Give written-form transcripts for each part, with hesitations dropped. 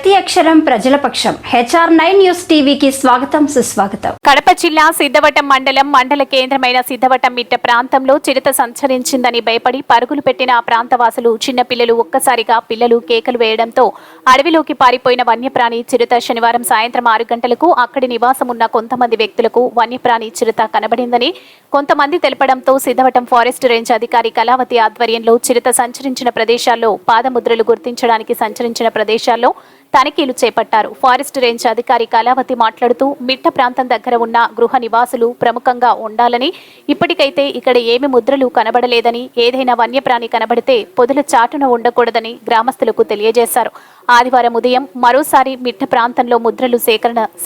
ప్రతి అక్షరం ప్రజల పక్షం. HR9 న్యూస్ టీవీకి స్వాగతం, సుస్వాగతం. కడప జిల్లా సిద్ధవటం మండల కేంద్రమైన సిద్ధవటం మిట్ట ప్రాంతంలో చిరుత సంచరించిందని భయపడి పరుగులు పెట్టిన ఆ ప్రాంతవాసులు చిన్నపిల్లలు ఒక్కసారిగా పిల్లలు కేకలు వేయడంతో అడవిలోకి పారిపోయిన వన్యప్రాణి చిరుత శనివారం సాయంత్రం 6 గంటలకు అక్కడి నివాసం ఉన్న కొంతమంది వ్యక్తులకు వన్యప్రాణి చిరుత కనబడిందని కొంతమంది తెలపడంతో సిద్ధవటం ఫారెస్ట్ రేంజ్ అధికారి కళావతి ఆధ్వర్యంలో చిరుత సంచరించిన ప్రదేశాల్లో పాదముద్రలు గుర్తించడానికి సంచరించిన ప్రదేశాల్లో తనిఖీలు చేపట్టారు. ఫారెస్ట్ రేంజ్ అధికారి కళావతి మాట్లాడుతూ మిట్ట ప్రాంతం దగ్గర ఉన్న గృహ నివాసులు ప్రముఖంగా ఉండాలని, ఇప్పటికైతే ఇక్కడ ఏమి ముద్రలు కనబడలేదని, ఏదైనా వన్యప్రాణి కనబడితే పొదల చాటున ఉండకూడదని గ్రామస్తులకు తెలియజేశారు. ఆదివారం ఉదయం మరోసారి మిట్ట ప్రాంతంలో ముద్రలు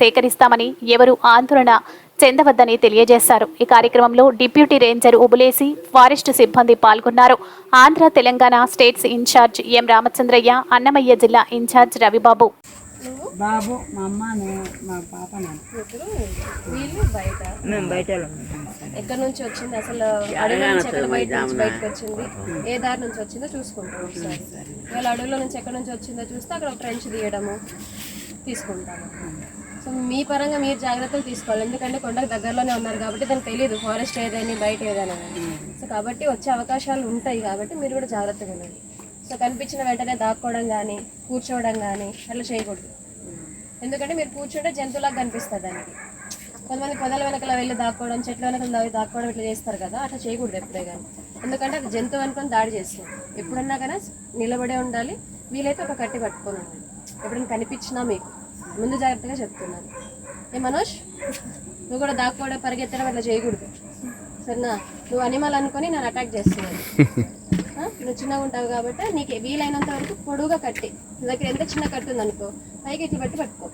సేకరిస్తామని ఎవరు ఆందోళన చెందవద్దని తెలియజేశారు. ఈ కార్యక్రమంలో డిప్యూటీ రేంజర్ ఉబులేసి, ఫారెస్ట్ సిబ్బంది పాల్గొన్నారు. ఆంధ్ర తెలంగాణ స్టేట్స్ ఇన్ఛార్జ్ ఎం రామచంద్రయ్య, అన్నమయ్య జిల్లా ఇన్ఛార్జ్ రవిబాబు. బాబు మా అమ్మ మా పాప వీళ్ళు బయట ఎక్కడి నుంచి వచ్చింది, అసలు అడవిలో నుంచి ఎక్కడ బయటకు వచ్చింది, ఏ దారి నుంచి వచ్చిందో చూసుకుంటాం ఒకసారి. వీళ్ళ అడవిలో నుంచి ఎక్కడి నుంచి వచ్చిందో చూస్తే అక్కడ ఒక ట్రెంచ్ తీయడము తీసుకుంటాము. సో మీ పరంగా మీరు జాగ్రత్తలు తీసుకోవాలి, ఎందుకంటే కొండకు దగ్గరలోనే ఉన్నారు కాబట్టి దానికి తెలియదు ఫారెస్ట్ ఏదని బయట ఏదైనా. సో కాబట్టి వచ్చే అవకాశాలు ఉంటాయి కాబట్టి మీరు కూడా జాగ్రత్తగా ఉండండి. సో కనిపించిన వెంటనే దాక్కోవడం కానీ కూర్చోవడం కానీ అట్లా చేయకూడదు, ఎందుకంటే మీరు కూర్చుంటే జంతువులాగా కనిపిస్తుంది దానికి. కొంతమంది పొదల వెనకల వెళ్ళి దాక్కోవడం, చెట్ల వెనకల దాక్కోవడం ఇట్లా చేస్తారు కదా, అట్లా చేయకూడదు ఎప్పుడే కానీ, ఎందుకంటే అది జంతువు అనుకొని దాడి చేస్తుంది. ఎప్పుడన్నా కానీ నిలబడే ఉండాలి, వీలైతే ఒక కట్టి పట్టుకొని ఉండాలి. ఎప్పుడైనా కనిపించినా మీకు ముందు జాగ్రత్తగా చెప్తున్నాను. ఏ మనోజ్, నువ్వు కూడా దాక్కోవడం పరిగెత్తడం అట్లా చేయకూడదు సరేనా. నువ్వు అనిమల్ అనుకొని నన్ను అటాక్ చేస్తున్నాను. నువ్వు చిన్నగా ఉంటావు కాబట్టి నీకు వీలైనంత వరకు పొడుగా కట్టి, నీ దగ్గర ఎంత చిన్న కట్టు ఉందనుకో పైకి ఇట్లా పట్టుకో.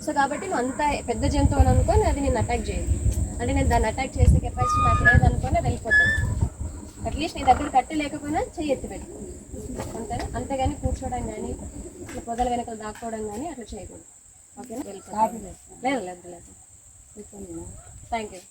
సో కాబట్టి నువ్వు అంత పెద్ద జంతువు అని అనుకొని అది నేను అటాక్ చేయదు, అంటే నేను దాన్ని అటాక్ చేసే కెపాసిటీ నాకు లేదనుకొని అది వెళ్ళిపోతుంది. అట్లీస్ట్ నీ దగ్గర కట్టి లేకపోయినా చెయ్యి ఎత్తి పెట్టుకో అంతేనా. అంతేగాని కూర్చోవడం కానీ ఇట్లా పొదల వెనకలు దాక్కోవడం కానీ అట్లా చేయకూడదు. ఓకేనా? లేదు లేదు లేదు థ్యాంక్ యూ.